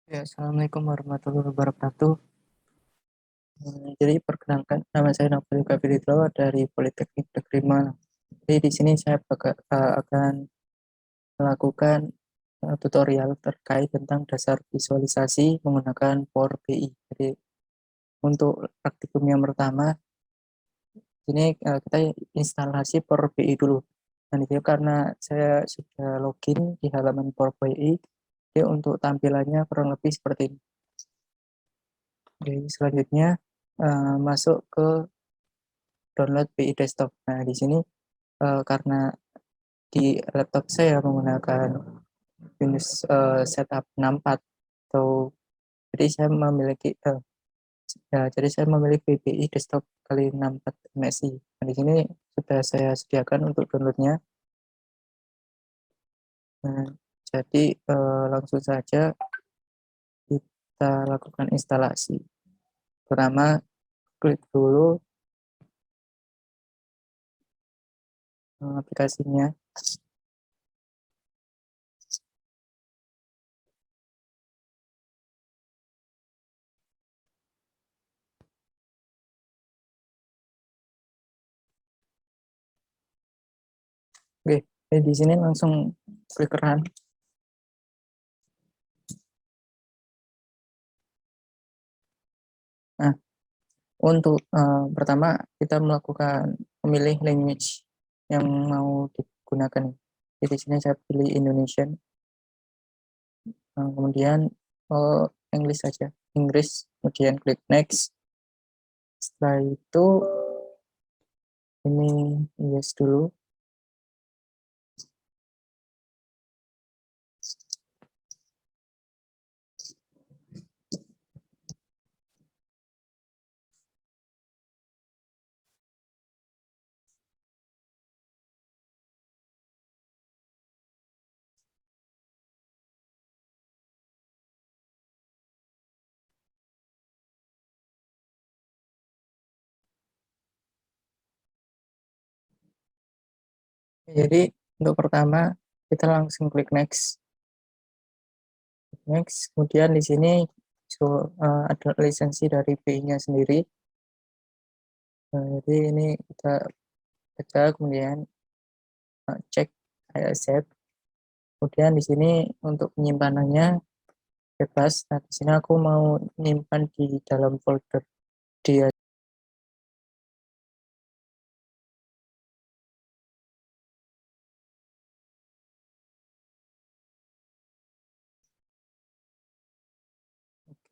Ya, Assalamualaikum warahmatullahi wabarakatuh. Jadi perkenalkan, nama saya Nofel Kafiditro dari Politeknik Negeri Malang. Jadi di sini saya akan melakukan tutorial terkait tentang dasar visualisasi menggunakan Power BI. Jadi untuk praktikum yang pertama, ini kita instalasi Power BI dulu. Dan itu karena saya sudah login di halaman Power BI, jadi untuk tampilannya kurang lebih seperti ini. Jadi selanjutnya masuk ke download BI desktop. Nah, di sini karena di laptop saya menggunakan Windows setup 64 atau jadi saya memiliki jadi saya memiliki BI desktop kali 64 MSI. Nah, di sini sudah saya sediakan untuk downloadnya. Nah, jadi langsung saja kita lakukan instalasi. Pertama, klik dulu aplikasinya. Oke, di sini langsung klik run. Nah, untuk pertama kita melakukan memilih language yang mau digunakan. Jadi di sini saya pilih Indonesian. Kemudian English saja, Inggris. Kemudian klik next. Setelah itu ini yes dulu. Jadi untuk pertama kita langsung klik next. Next. Kemudian di sini ada lisensi dari BI-nya sendiri. Jadi ini kita baca, kemudian cek accept. Kemudian di sini untuk penyimpanannya bebas. Nah, di sini aku mau nyimpan di dalam folder dia.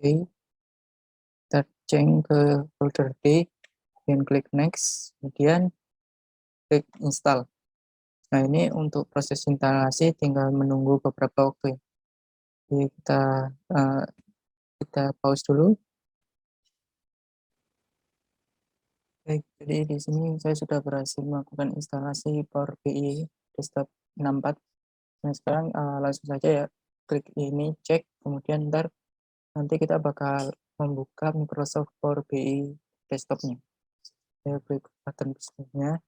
Oke, kita cek ke folder D, kemudian klik next, kemudian klik install. Nah, ini untuk proses instalasi tinggal menunggu beberapa waktu. Jadi uh, kita pause dulu. Baik, jadi di sini saya sudah berhasil melakukan instalasi Power BI Desktop 64. Nah, sekarang langsung saja ya, klik ini, cek, kemudian nanti kita bakal membuka Microsoft Power BI desktopnya. Saya klik button bisnisnya,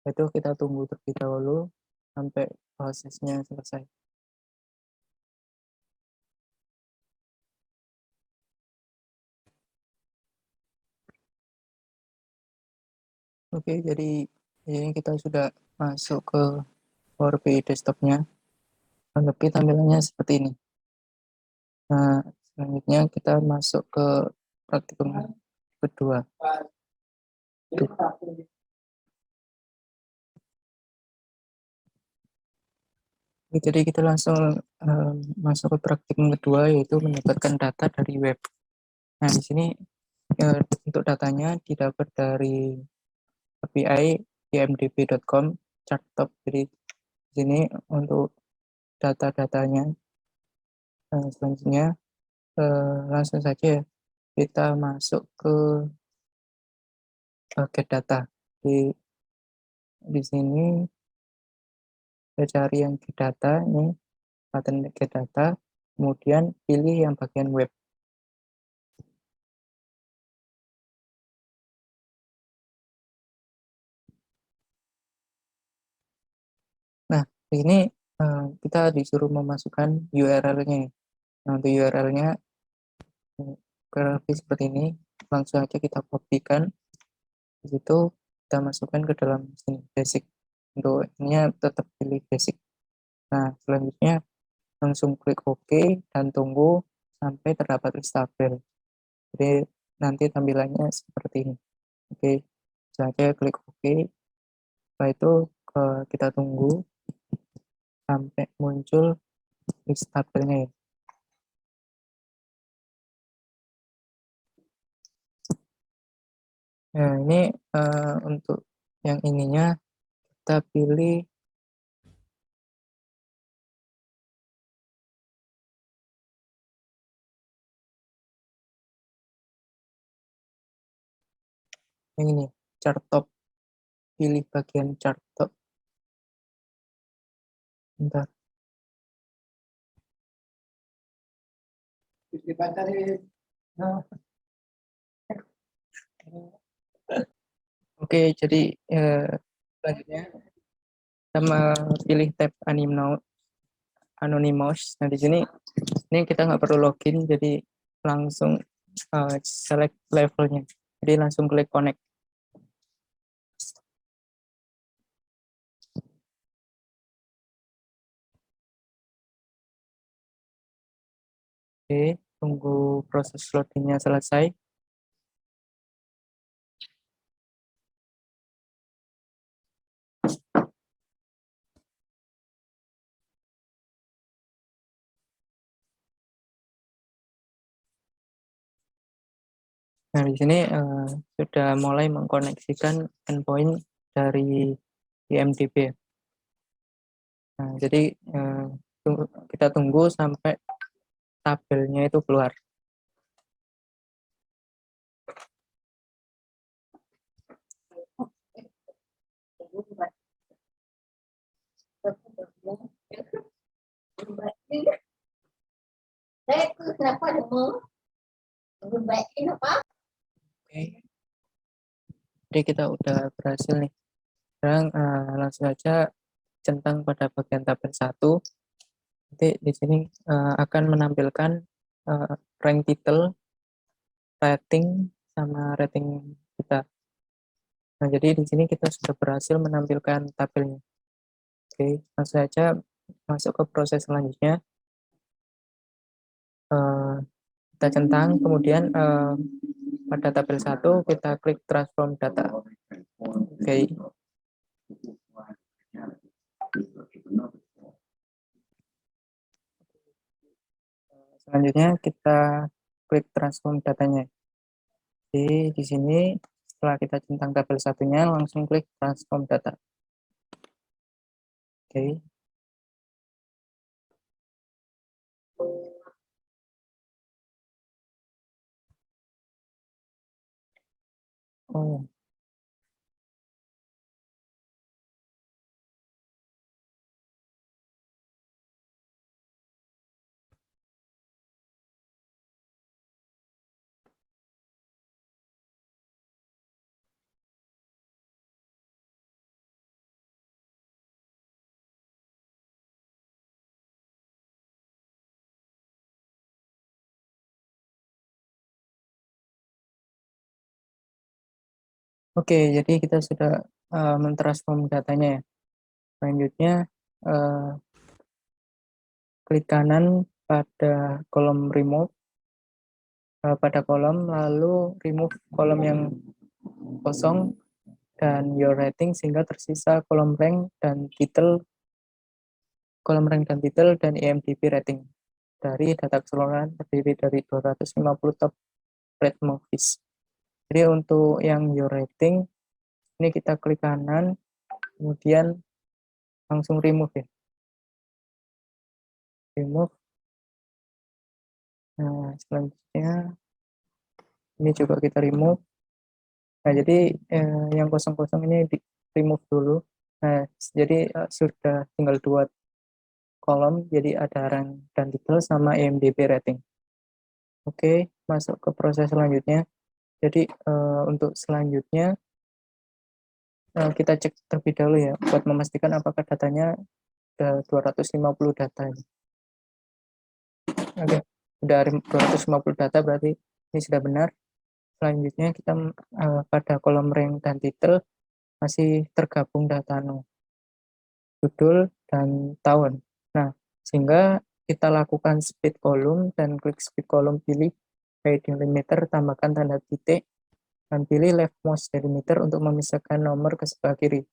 itu kita tunggu terlebih dahulu sampai prosesnya selesai. Oke, jadi ini kita sudah masuk ke Power BI desktopnya. Lebih tampilannya seperti ini. Nah, selanjutnya kita masuk ke praktikum kedua. Jadi kita langsung masuk ke praktikum kedua, yaitu mendapatkan data dari web. Nah, di sini untuk datanya didapat dari API imdb.com charttop. Jadi di sini untuk data-datanya. Selanjutnya langsung saja ya, kita masuk ke get data. Di sini kita cari yang get data, ini button get data, kemudian pilih yang bagian web. Nah, ini kita disuruh memasukkan URL-nya. Nah, untuk URL-nya kurang lebih seperti ini. Langsung aja kita kopikan. Di situ kita masukkan ke dalam sini, basic. Untuk ini tetap pilih basic. Nah, selanjutnya langsung klik OK dan tunggu sampai terdapat list tabel. Jadi nanti tampilannya seperti ini. Oke, saja klik OK. Setelah itu kita tunggu sampai muncul list tabelnya ya. Nah, ini untuk yang ininya kita pilih yang ini, chart top. Pilih bagian chart top. Bentar. Oke, jadi selanjutnya kita pilih tab Anonymous. Nah, di sini ini kita nggak perlu login, jadi langsung select levelnya. Jadi langsung klik connect. Oke, tunggu proses loadingnya selesai. Nah, di sini sudah mulai mengkoneksikan endpoint dari IMDb. Nah, jadi kita tunggu sampai tabelnya itu keluar. Oke, jadi kita udah berhasil nih. Sekarang langsung aja centang pada bagian tabel 1. Nanti di sini akan menampilkan rank title, rating, sama rating kita. Nah, jadi di sini kita sudah berhasil menampilkan tabelnya. Oke, langsung saja masuk ke proses selanjutnya. Kita centang, kemudian pada tabel 1 kita klik transform data. Oke. Selanjutnya kita klik transform datanya. Jadi di sini setelah kita centang tabel satunya langsung klik transform data. Oke. Oh, oke, jadi kita sudah mentransform datanya ya. Selanjutnya klik kanan pada kolom remove, pada kolom, lalu remove kolom yang kosong dan your rating sehingga tersisa kolom rank dan title, dan IMDb rating dari data keseluruhan terdiri dari 250 top rate movies. Jadi untuk yang your rating ini kita klik kanan, kemudian langsung remove ya. Remove. Nah, selanjutnya ini juga kita remove. Nah, jadi yang kosong-kosong ini di remove dulu. Nah, jadi sudah tinggal 2 kolom, jadi ada rank dan title sama IMDb rating. Oke, masuk ke proses selanjutnya. Jadi untuk selanjutnya kita cek terlebih dahulu ya, buat memastikan apakah datanya 250 data. Oke, Sudah ada 250 data, berarti ini sudah benar. Selanjutnya kita pada kolom rank dan titel masih tergabung data judul dan tahun. Nah, sehingga kita lakukan split column dan klik split column, pilih by delimiter, tambahkan tanda titik, dan pilih leftmost delimiter untuk memisahkan nomor ke sebelah kiri.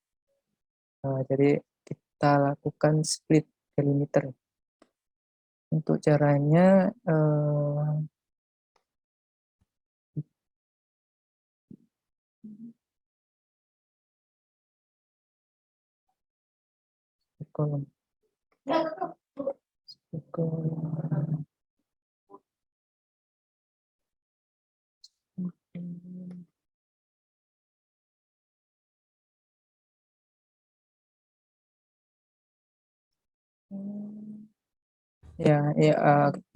Jadi kita lakukan split delimiter. Untuk caranya kolom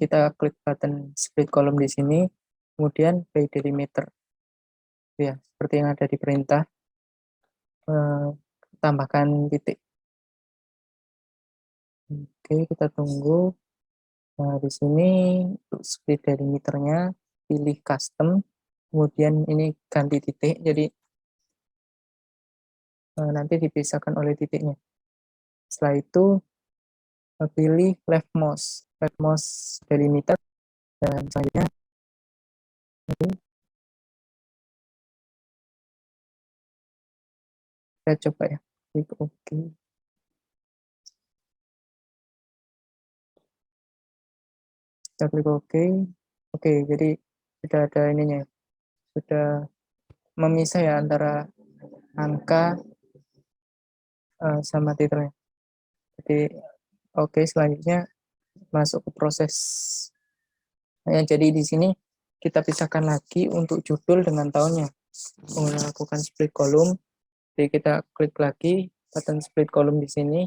kita klik button split column di sini, kemudian by delimiter, ya seperti yang ada di perintah, tambahkan titik. Oke, kita tunggu. Nah, di sini untuk split delimiternya pilih custom, kemudian ini ganti titik, jadi nanti dipisahkan oleh titiknya. Setelah itu pilih leftmost delimiter, dan selanjutnya kita coba ya, klik OK. Kita klik OK. Oke, jadi sudah ada ininya, sudah memisah ya antara angka sama titelnya. Jadi oke, selanjutnya masuk ke proses. Jadi di sini kita pisahkan lagi untuk judul dengan tahunnya. Melakukan split column, jadi kita klik lagi button split column di sini,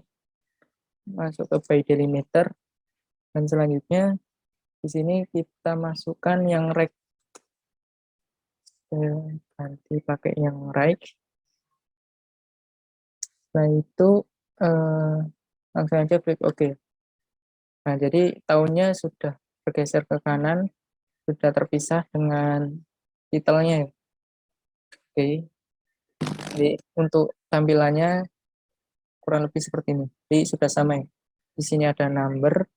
masuk ke by delimiter, dan selanjutnya di sini kita masukkan yang right, ganti pakai yang right. Setelah itu langsung aja klik OK. Nah, jadi tahunnya sudah bergeser ke kanan, sudah terpisah dengan titelnya. Oke, jadi untuk tampilannya kurang lebih seperti ini. Jadi sudah sama ya. Di sini ada number,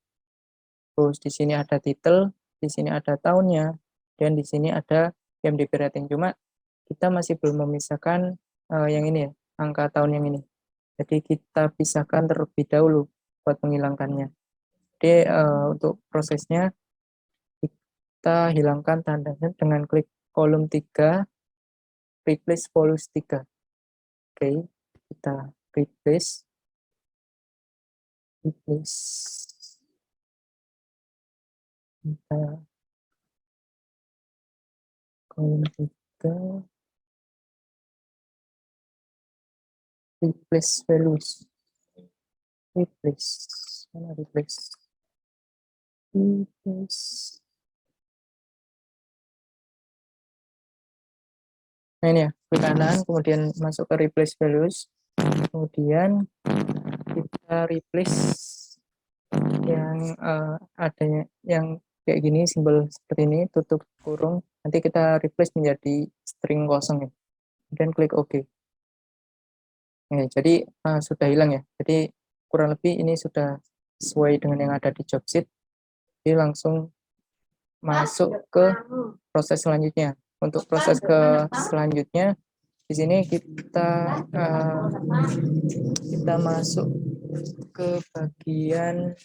terus di sini ada titel, di sini ada tahunnya, dan di sini ada IMDb rating. Cuma kita masih belum memisahkan yang ini ya, angka tahun yang ini. Jadi kita pisahkan terlebih dahulu buat menghilangkannya. Jadi untuk prosesnya kita hilangkan tandanya dengan klik kolom 3, replace volume 3. Oke, kita replace kita kolom 3, replace values, mana replace. Nah ini ya, klik kanan, kemudian masuk ke replace values, kemudian kita replace yang adanya yang kayak gini, simbol seperti ini, tutup kurung, nanti kita replace menjadi string kosong ya, kemudian klik OK. Nah, jadi sudah hilang ya, jadi kurang lebih ini sudah sesuai dengan yang ada di job sheet. Jadi langsung masuk ke proses selanjutnya. Untuk proses ke selanjutnya, di sini kita masuk ke bagian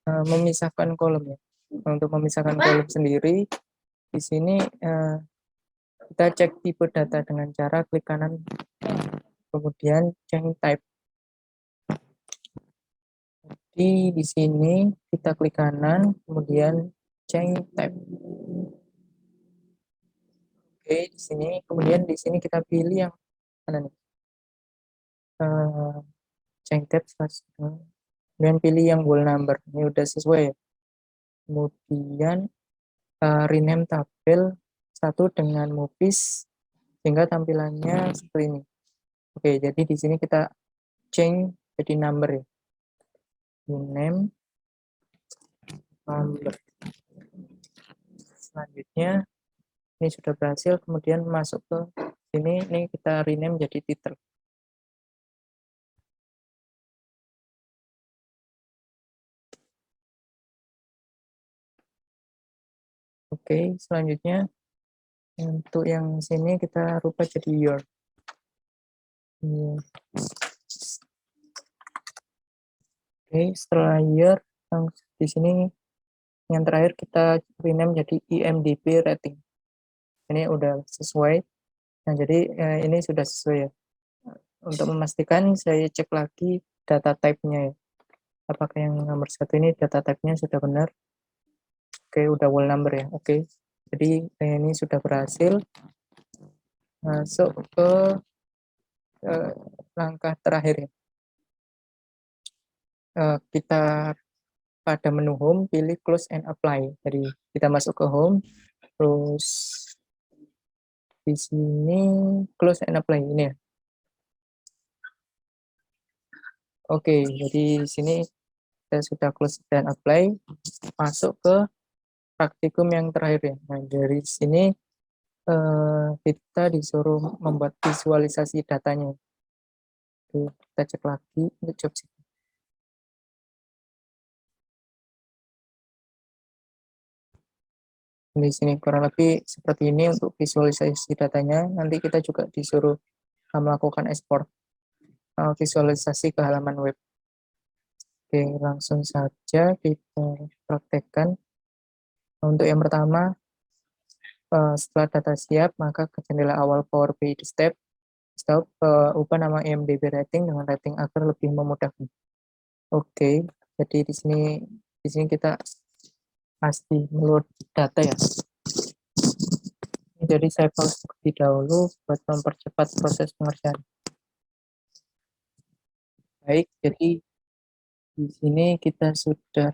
memisahkan kolom ya. Untuk memisahkan kolom sendiri, di sini kita cek tipe data dengan cara klik kanan, kemudian change type. Di sini kita klik kanan, kemudian change type. Oke, di sini, kemudian di sini kita pilih yang mana nih? Change type, kemudian pilih yang whole number. Ini udah sesuai ya. Kemudian rename tabel 1 dengan movies sehingga tampilannya seperti ini. Oke, jadi di sini kita change jadi number ya. Rename number. Selanjutnya ini sudah berhasil, kemudian masuk ke sini, ini kita rename jadi title. Oke, selanjutnya untuk yang sini kita rubah jadi your. Oke, setelah your, di sini yang terakhir kita rename jadi IMDb rating. Ini udah sesuai. Nah, jadi ini sudah sesuai ya. Untuk memastikan saya cek lagi data type-nya ya. Apakah yang nomor 1 ini data type-nya sudah benar? Oke, udah whole number ya. Oke. Jadi ini sudah berhasil. Masuk ke langkah terakhir ya. Kita pada menu home pilih close and apply. Jadi kita masuk ke home, terus di sini close and apply ini ya. Oke, jadi di sini saya sudah close dan apply, masuk ke praktikum yang terakhir ya. Nah, dari sini kita disuruh membuat visualisasi datanya. Oke, kita cek lagi untuk job sheet. Di sini kurang lebih seperti ini untuk visualisasi datanya. Nanti kita juga disuruh melakukan ekspor visualisasi ke halaman web. Oke, langsung saja kita praktekkan. Untuk yang pertama, setelah data siap, maka ke jendela awal Power BI Step, ubah nama IMDb rating dengan rating agar lebih memudahkan. Oke, jadi di sini kita pasti meload data ya. Jadi saya pause terlebih dahulu buat mempercepat proses pengerjaan. Baik, jadi di sini kita sudah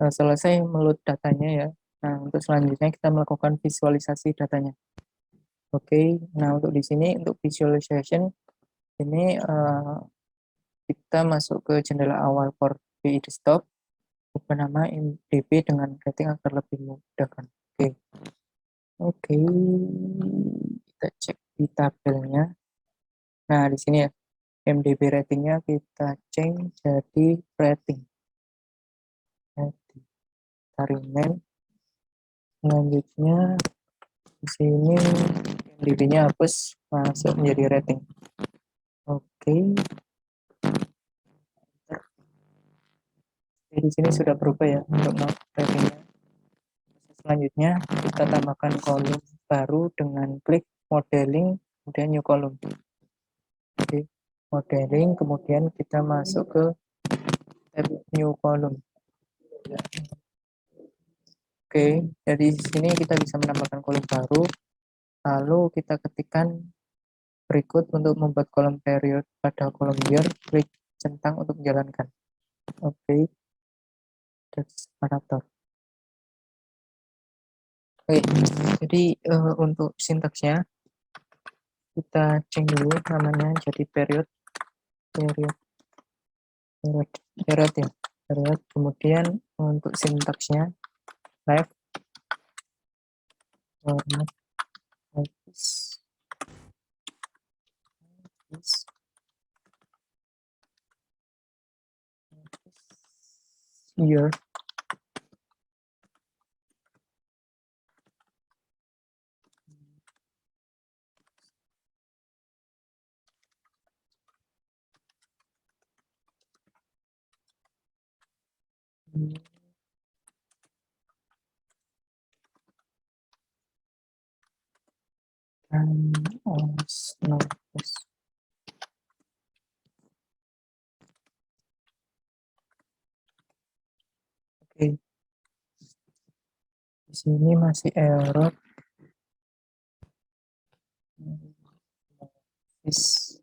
selesai meload datanya ya. Nah, untuk selanjutnya kita melakukan visualisasi datanya. Oke, nah untuk di sini untuk visualization ini kita masuk ke jendela awal Power BI Desktop, ubah nama IMDb dengan rating agar lebih memudahkan. Oke, kita cek di tabelnya. Nah, di sini ya, IMDb ratingnya kita change jadi rating. Rename. Selanjutnya di sini IMDb-nya hapus, masuk menjadi rating. Oke. Di sini sudah berubah ya untuk ratingnya. Selanjutnya kita tambahkan kolom baru dengan klik modeling, kemudian new column. Oke, modeling, kemudian kita masuk ke tab new column. Oke, jadi di sini kita bisa menambahkan kolom baru, lalu kita ketikkan berikut untuk membuat kolom period pada kolom year, klik centang untuk menjalankan. Oke, operator. Oke, jadi untuk sintaksnya kita change dulu namanya jadi period ya, period. Kemudian untuk sintaksnya left format year. Oke, di sini masih error. Is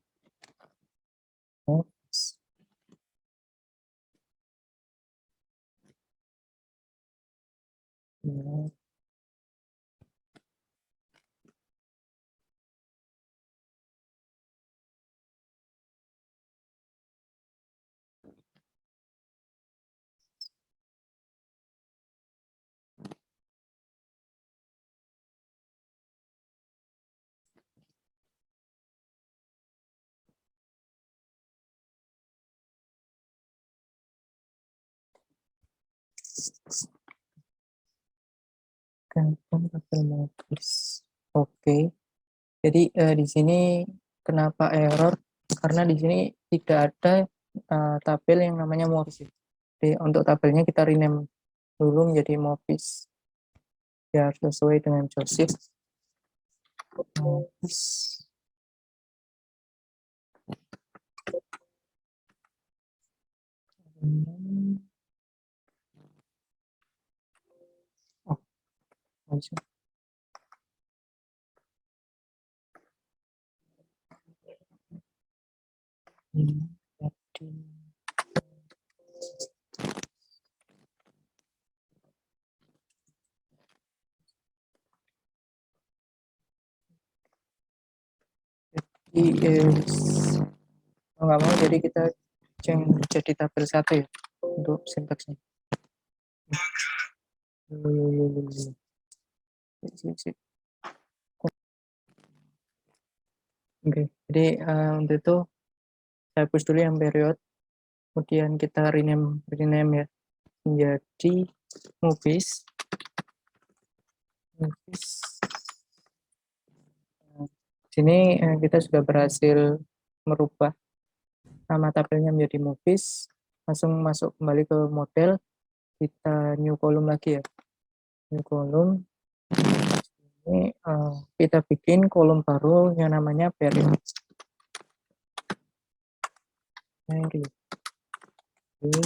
Gampang tabel modis. Oke. Jadi di sini kenapa error? Karena di sini tidak ada tabel yang namanya modis. Jadi untuk tabelnya kita rename dulu menjadi modis biar sesuai dengan Joseph. Modis. Oh, bisa. Jadi mau nggak mau jadi kita jadi tabel 1 ya untuk sintaksnya. Oke, jadi untuk itu saya hapus dulu yang period, kemudian kita rename ya menjadi movies. Sini kita sudah berhasil merubah nama tabelnya menjadi movies. Langsung masuk kembali ke model, kita new column lagi ya, new column. Ini kita bikin kolom baru yang namanya period. Ini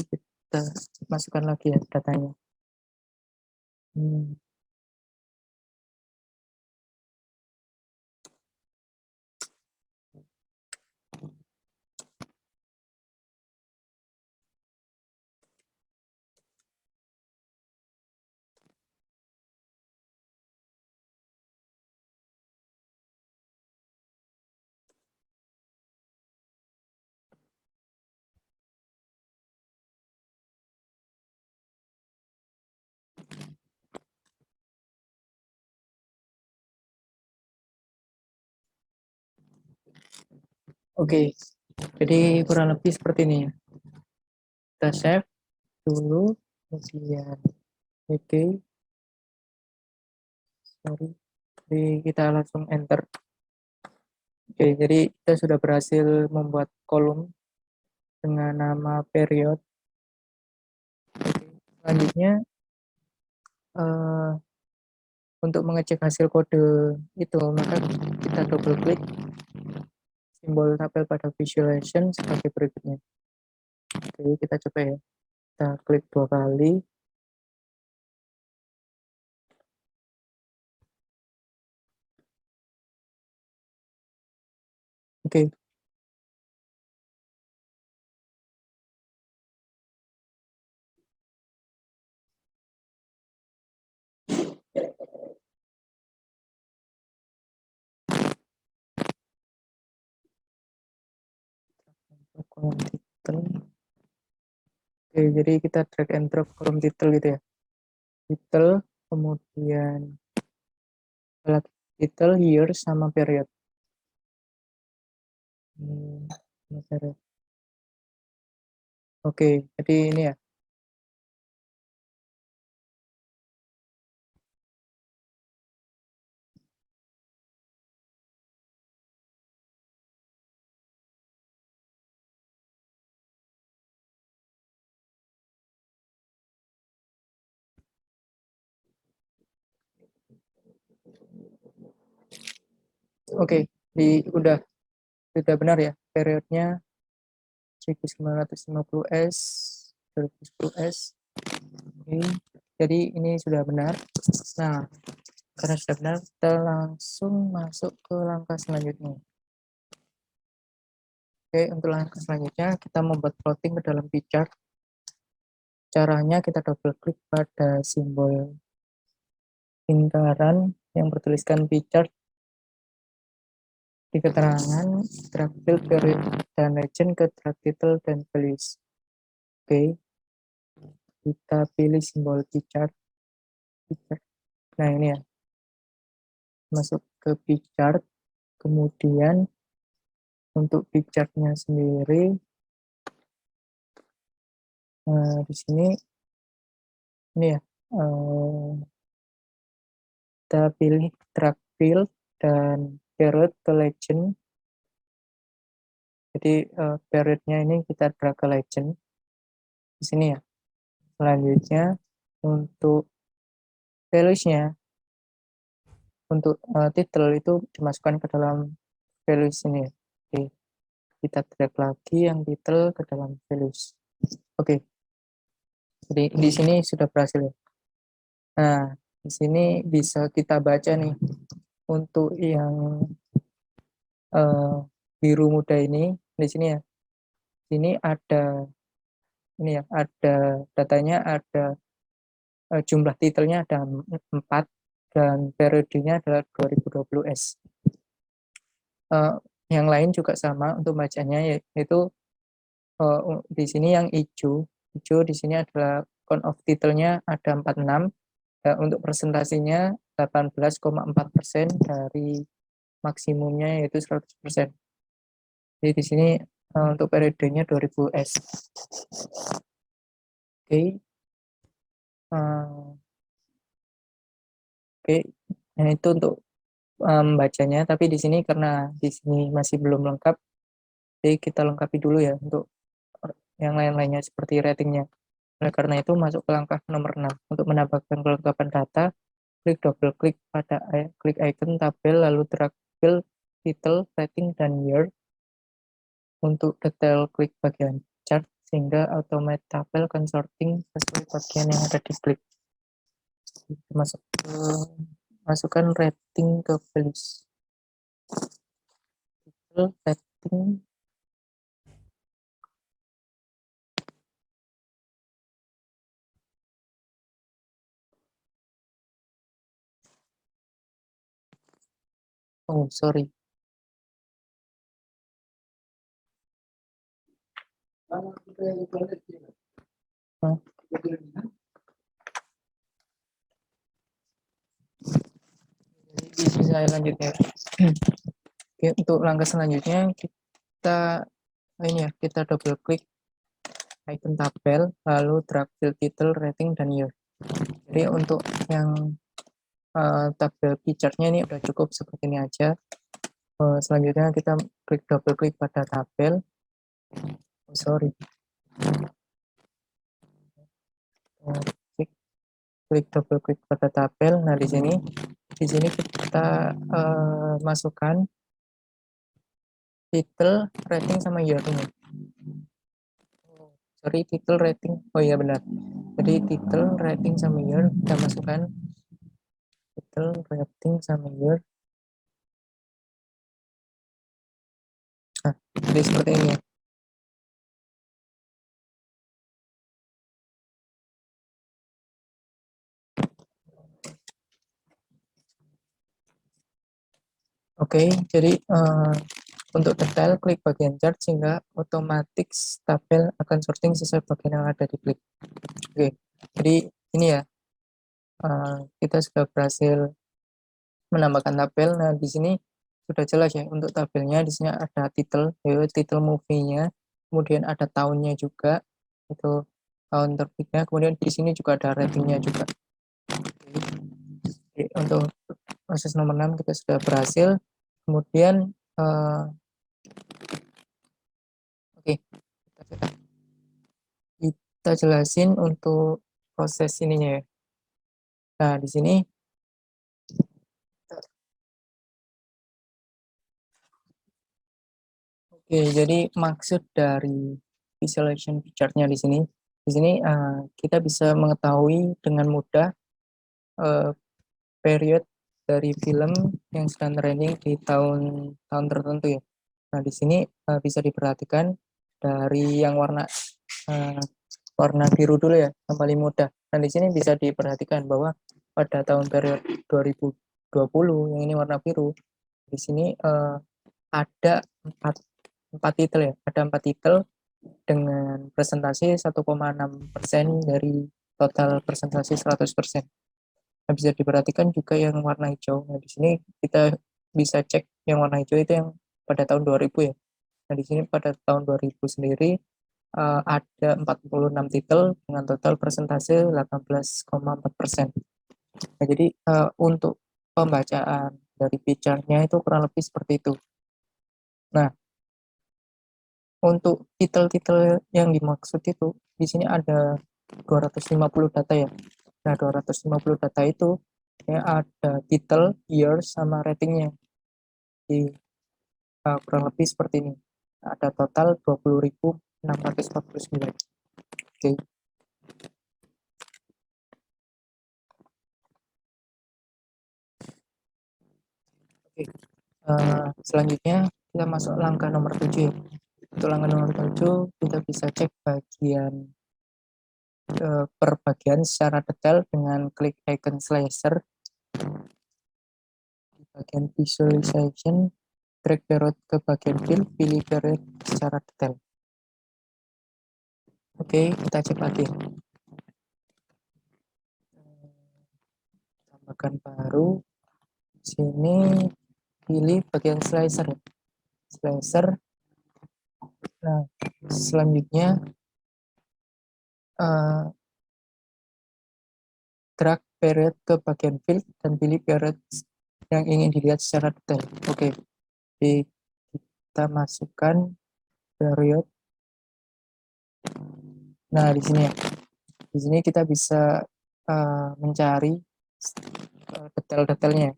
kita masukkan lagi ya datanya. Oke, jadi kurang lebih seperti ini ya. Kita save dulu, kemudian oke, sorry, jadi kita langsung enter. Oke, jadi kita sudah berhasil membuat kolom dengan nama period. Selanjutnya untuk mengecek hasil kode itu, maka kita double klik simbol tabel pada visualization sebagai berikutnya. Oke, kita coba ya. Kita klik 2 kali. Oke. Kolom title. Oke, jadi kita drag and drop kolom title gitu ya. Title, kemudian title, year, sama period. Period. Oke, jadi ini ya. Oke, sudah benar ya. Periodnya 1950S, 2010S. Oke, jadi ini sudah benar. Nah, karena sudah benar, kita langsung masuk ke langkah selanjutnya. Oke, untuk langkah selanjutnya kita membuat plotting ke dalam pie chart. Caranya kita double klik pada simbol lingkaran yang bertuliskan pie chart di keterangan drag field period dan legend ke drag title dan values. Oke, kita pilih simbol pie chart. Nah ini ya, masuk ke pie chart. Kemudian untuk pie chartnya sendiri, di sini ini ya, eh, kita pilih drag field dan period to legend. Jadi periodnya ini kita drag ke legend di sini ya. Selanjutnya untuk values-nya, untuk title itu dimasukkan ke dalam values ini ya. Oke, kita drag lagi yang title ke dalam values. Oke, jadi di sini sudah berhasil ya. Nah, di sini bisa kita baca nih untuk yang eh, biru muda ini di sini ya. Sini ada ini ya, ada datanya, ada jumlah titelnya ada 4 dan periodenya adalah 2020S. Eh, yang lain juga sama untuk bacanya, yaitu di sini yang hijau di sini adalah count of titelnya ada 46. Untuk presentasinya 18,4% dari maksimumnya yaitu 100%. Jadi di sini untuk periodenya 2000S. Oke. Oke. Nah, itu untuk membacanya, tapi di sini karena di sini masih belum lengkap, jadi kita lengkapi dulu ya untuk yang lain-lainnya seperti ratingnya. Oleh karena itu masuk ke langkah nomor 6. Untuk menambahkan kelengkapan data, klik double klik pada klik icon tabel lalu drag field title, rating, dan year. Untuk detail klik bagian chart sehingga automate tabel akan sorting sesuai bagian yang ada di klik. Masuk ke masukkan rating ke values. Rating. Oh, sorry. Nah, bisa saya lanjut ya. Oke, untuk langkah selanjutnya kita ini ya, kita double klik icon tabel lalu drag field title, rating, dan year. Jadi untuk yang tabel picture-nya ini udah cukup seperti ini aja. Selanjutnya kita klik double klik pada tabel. Oh, sorry. Klik, klik double klik pada tabel. Nah, di sini kita masukkan title, rating, sama year-nya. Sorry, title, rating. Oh iya benar. Jadi title, rating, sama year kita masukkan title, rating, sama year. Nah, jadi seperti ini ya. Oke, jadi untuk detail klik bagian chart sehingga otomatis tabel akan sorting sesuai bagian yang ada di klik. Oke, jadi ini ya, kita sudah berhasil menambahkan tabel. Nah, di sini sudah jelas ya untuk tabelnya. Di sini ada title, yaitu title movie-nya, kemudian ada tahunnya juga, itu tahun terbitnya, kemudian di sini juga ada ratingnya juga. Oke, untuk proses nomor 6 kita sudah berhasil. Kemudian oke, kita jelasin untuk proses ininya ya. Nah, di sini oke, jadi maksud dari visualization picture-nya di sini kita bisa mengetahui dengan mudah period dari film yang sedang trending di tahun tertentu ya. Nah, di sini bisa diperhatikan dari yang uh, warna biru dulu ya, yang paling mudah. Nah, di sini bisa diperhatikan bahwa pada tahun period 2020 yang ini warna biru, di sini ada empat titel ya, ada 4 titel dengan presentasi 1,6% dari total presentasi 100%. Nah, bisa diperhatikan juga yang warna hijau. Nah, di sini kita bisa cek yang warna hijau itu yang pada tahun 2000 ya. Nah, di sini pada tahun 2000 sendiri ada 46 titel dengan total persentase 18,4%. Nah, jadi untuk pembacaan dari picture-nya itu kurang lebih seperti itu. Nah, untuk titel-titel yang dimaksud itu di sini ada 250 data ya. Nah, 250 data itu ya ada titel, year, sama ratingnya. Di kurang lebih seperti ini. Ada total 20.649. Oke. Oke. Selanjutnya kita masuk langkah nomor 7 ya. Untuk langkah nomor 7 kita bisa cek bagian per bagian secara detail dengan klik icon slicer di bagian visualization, drag period ke bagian fill, pilih period secara detail. Oke, kita cek lagi. Tambahkan baru. Sini pilih bagian slicer. Slicer. Nah, selanjutnya drag period ke bagian fill dan pilih period yang ingin dilihat secara detail. Oke, jadi kita masukkan period. Nah, di sini ya. Di sini kita bisa mencari detail-detailnya.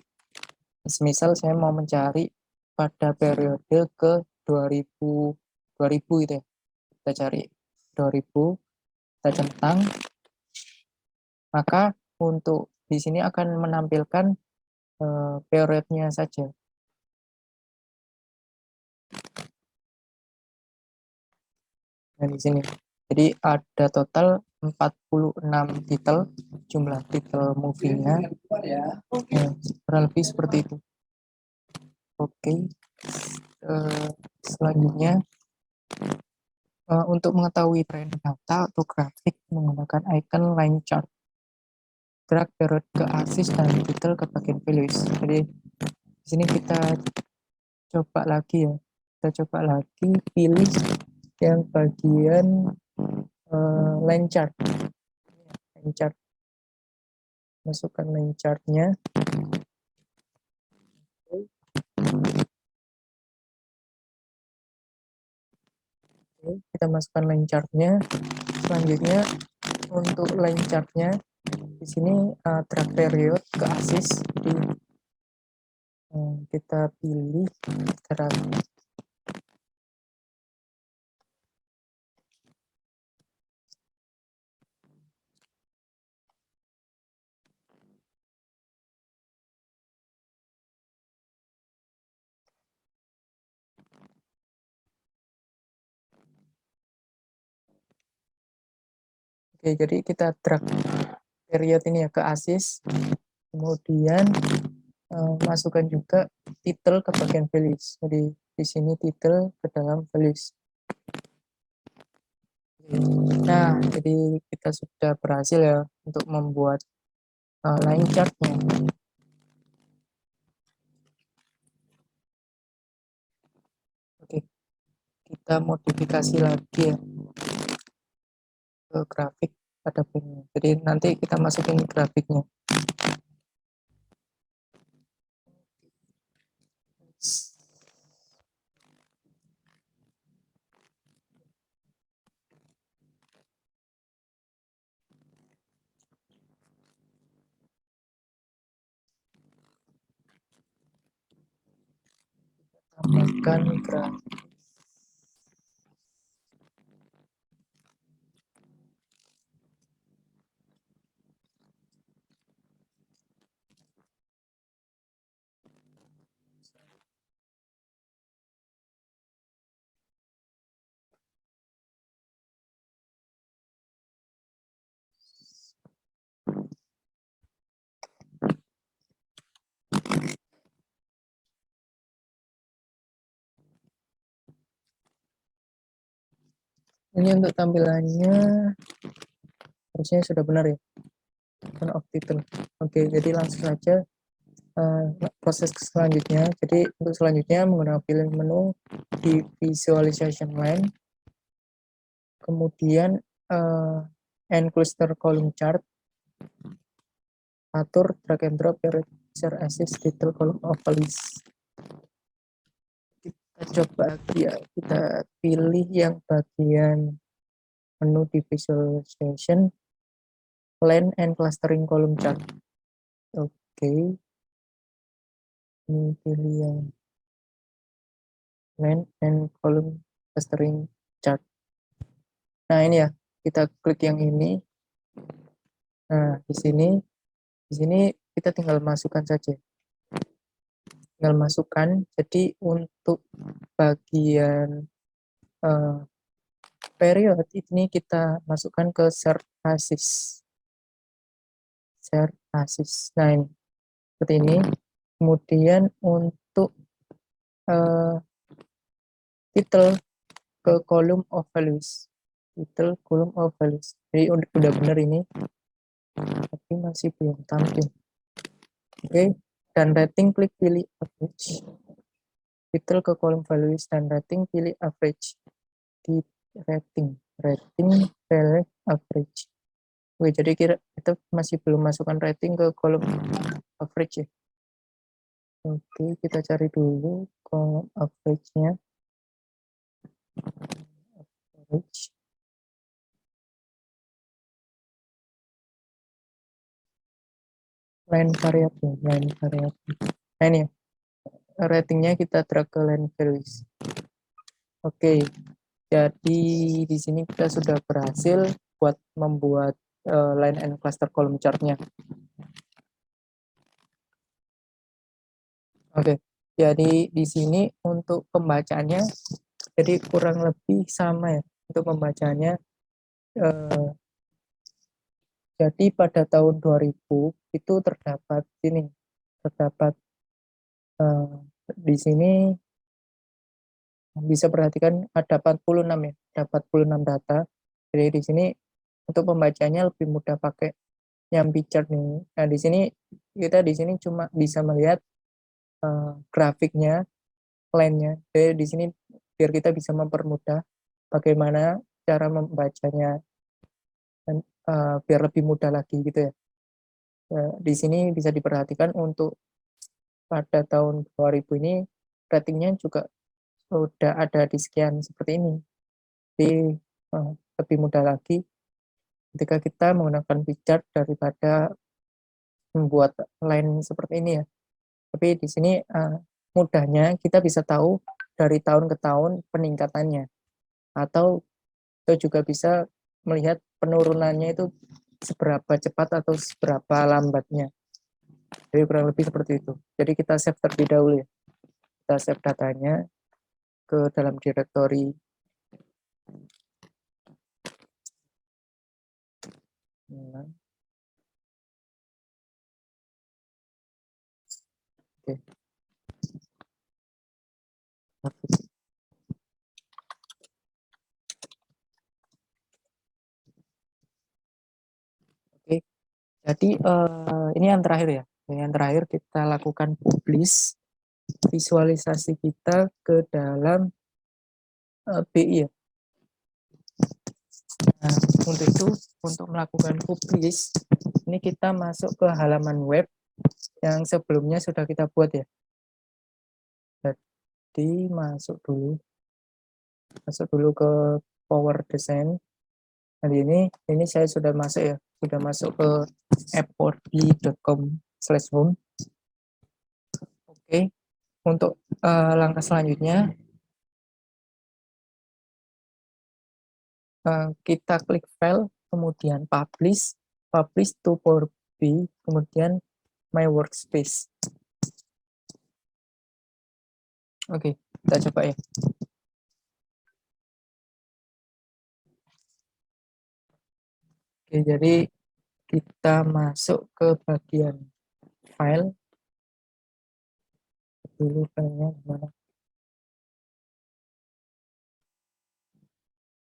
Misal saya mau mencari pada periode ke 2000 gitu ya. Kita cari 2000, kita centang, maka untuk di sini akan menampilkan periodnya saja. Nah, di sini. Jadi ada total 46 titel, jumlah titel movie-nya. Kurang lebih seperti itu. Oke. Selanjutnya untuk mengetahui tren data atau grafik menggunakan icon line chart. Drag period ke axis dan titel ke bagian values. Jadi di sini kita coba lagi ya. Kita coba lagi pilih yang bagian line chart. Line chart. Masukkan line chartnya. Oke, kita masukkan line chartnya. Selanjutnya untuk line chartnya di sini drag period ke axis. Jadi kita pilih drag. Oke, jadi kita drag period ini ya ke axis. Kemudian masukkan juga titel ke bagian values. Jadi di sini titel ke dalam values. Nah, jadi kita sudah berhasil ya untuk membuat line chartnya. Oke, kita modifikasi lagi ya ke grafik pada pin. Jadi nanti kita masukin grafiknya. Tambahkan grafik. Ini untuk tampilannya harusnya sudah benar ya. Turn off title. Oke, jadi langsung saja proses selanjutnya. Jadi untuk selanjutnya menggunakan pilih menu di visualization line. Kemudian end cluster column chart, atur drag and drop share assist detail column of list. Kita coba ya, kita pilih yang bagian menu di visualization line and clustering column chart. Oke, ini pilih yang line and column clustering chart. Nah ini ya, kita klik yang ini. Nah di sini kita tinggal masukkan saja, tinggal masukkan. Jadi untuk bagian period ini kita masukkan ke share basis. Nah ini seperti ini. Kemudian untuk title ke column of values, title column of values. Jadi udah benar ini, tapi masih belum tampil. Oke, dan rating klik pilih average. Title ke column values dan rating pilih average. Di rating select average. Oke, jadi kita masih belum masukkan rating ke kolom average ya. Oke, kita cari dulu kolom average-nya. Average. Line variable. Nah ini ya, ratingnya kita drag ke line values. Oke, jadi di sini kita sudah berhasil buat membuat line and cluster column chart-nya. Oke, jadi di sini untuk pembacaannya jadi kurang lebih sama ya. Untuk pembacanya jadi pada tahun 2000 itu terdapat eh, di sini bisa perhatikan ada 46 ya, ada 46 data. Jadi di sini untuk pembacanya lebih mudah pakai Nyampi chart nih. Nah, kita di sini cuma bisa melihat grafiknya, line-nya. Jadi di sini biar kita bisa mempermudah bagaimana cara membacanya dan biar lebih mudah lagi gitu ya. Di sini bisa diperhatikan untuk pada tahun 2000 ini ratingnya juga sudah ada di sekian seperti ini. Jadi lebih mudah lagi ketika kita menggunakan chart daripada membuat line seperti ini ya. Tapi di sini mudahnya kita bisa tahu dari tahun ke tahun peningkatannya, atau kita juga bisa melihat penurunannya itu seberapa cepat atau seberapa lambatnya. Jadi kurang lebih seperti itu. Jadi kita save terlebih dahulu ya. Kita save datanya ke dalam directory. Nah, oke. Oke. Jadi ini yang terakhir ya. Yang terakhir kita lakukan publish visualisasi kita ke dalam BI ya. Nah, untuk itu, untuk melakukan publish, ini kita masuk ke halaman web yang sebelumnya sudah kita buat ya. Jadi masuk dulu ke Power Design. Nah, ini saya sudah masuk ya, sudah masuk ke appwordly.com/home. Oke, untuk langkah selanjutnya kita klik file, kemudian publish to Power BI, kemudian my workspace. Oke, kita coba ya. Oke, jadi kita masuk ke bagian file dulu, filenya mana.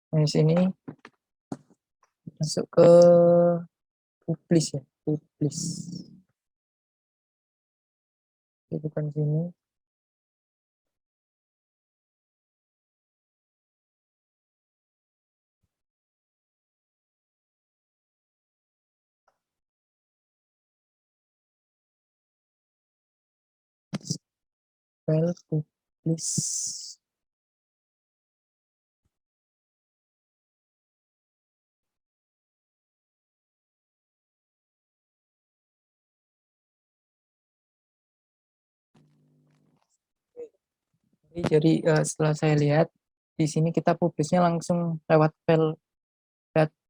Nah, di sini masuk ke publish ya, publish. Itu bukan sini. file publish. Jadi setelah saya lihat di sini kita publishnya langsung lewat file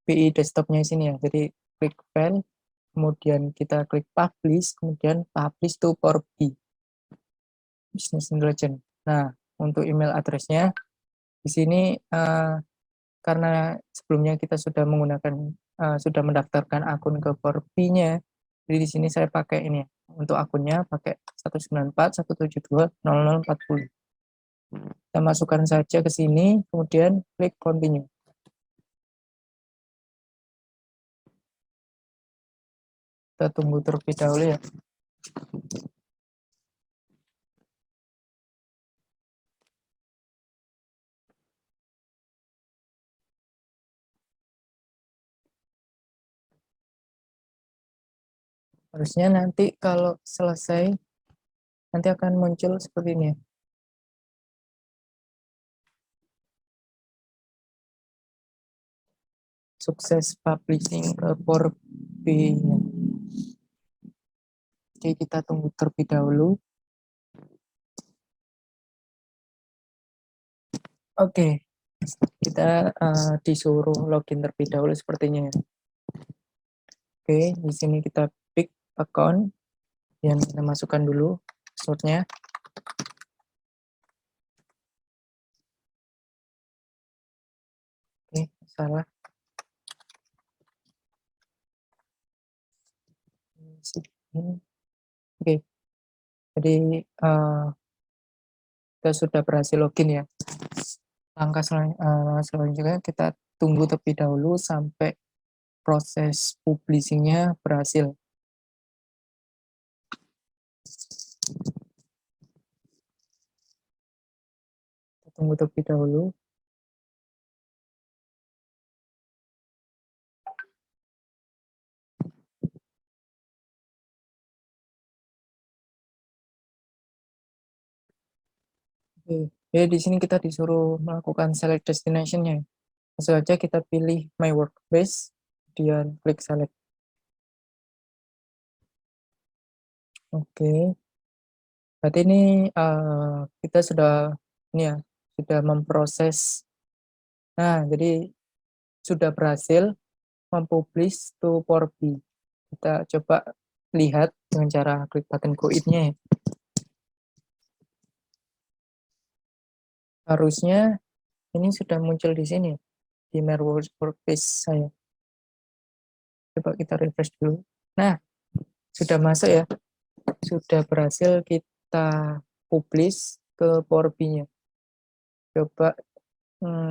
.pi desktopnya sini ya. Jadi klik file, kemudian kita klik publish, kemudian publish to Power BI Business Intelligence. Nah, untuk email addressnya di sini karena sebelumnya kita sudah menggunakan sudah mendaftarkan akun ke Power BI-nya. Jadi di sini saya pakai ini untuk akunnya pakai 194.172.0040. Kita masukkan saja ke sini, kemudian klik continue. Kita tunggu terlebih dahulu ya. Harusnya nanti kalau selesai, nanti akan muncul seperti ini. Sukses publishing ke Power BI-nya. Oke, kita tunggu terlebih dahulu. Oke, kita disuruh login terlebih dahulu sepertinya. Oke, di sini kita pick account yang kita masukkan dulu passwordnya. Oke, salah. Oke, jadi kita sudah berhasil login ya. Langkah selanjutnya kita tunggu terlebih dahulu sampai proses publishingnya berhasil. Kita tunggu terlebih dahulu. Oke, ya di sini kita disuruh melakukan select destination-nya. Langsung saja kita pilih My Workspace, kemudian klik select. Oke, berarti ini kita sudah ini ya, sudah memproses. Nah, jadi sudah berhasil mempublish to Power BI. Kita coba lihat dengan cara klik button go it-nya ya. Harusnya ini sudah muncul di sini di My Workspace saya. Coba kita refresh dulu. Nah, sudah masuk ya. Sudah berhasil kita publish ke Power BI-nya. Coba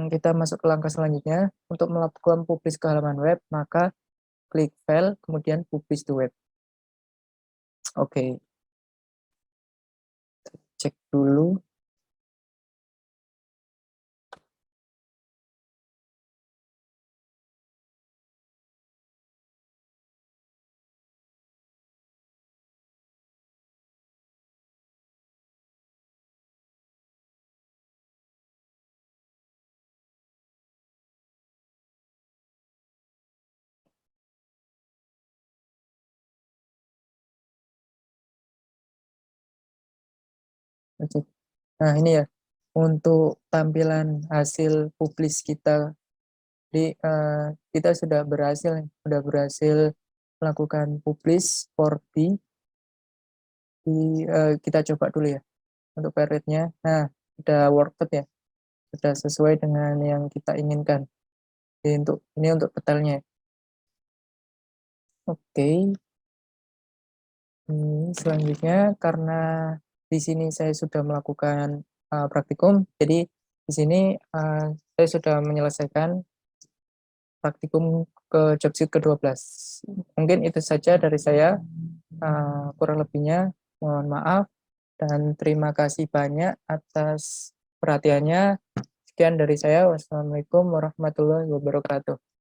kita masuk ke langkah selanjutnya. Untuk melakukan publish ke halaman web, maka klik file, kemudian publish to web. Oke. Cek dulu. Nah, ini ya. Untuk tampilan hasil publish kita. Jadi, kita sudah berhasil melakukan publish for B. Kita coba dulu ya untuk pay rate-nya. Nah, sudah worth it ya. Sudah sesuai dengan yang kita inginkan. Jadi ini untuk detailnya. Oke. Selanjutnya karena di sini saya sudah melakukan praktikum, jadi di sini saya sudah menyelesaikan praktikum ke job sheet ke-12. Mungkin itu saja dari saya. Kurang lebihnya mohon maaf dan terima kasih banyak atas perhatiannya. Sekian dari saya. Wassalamualaikum warahmatullahi wabarakatuh.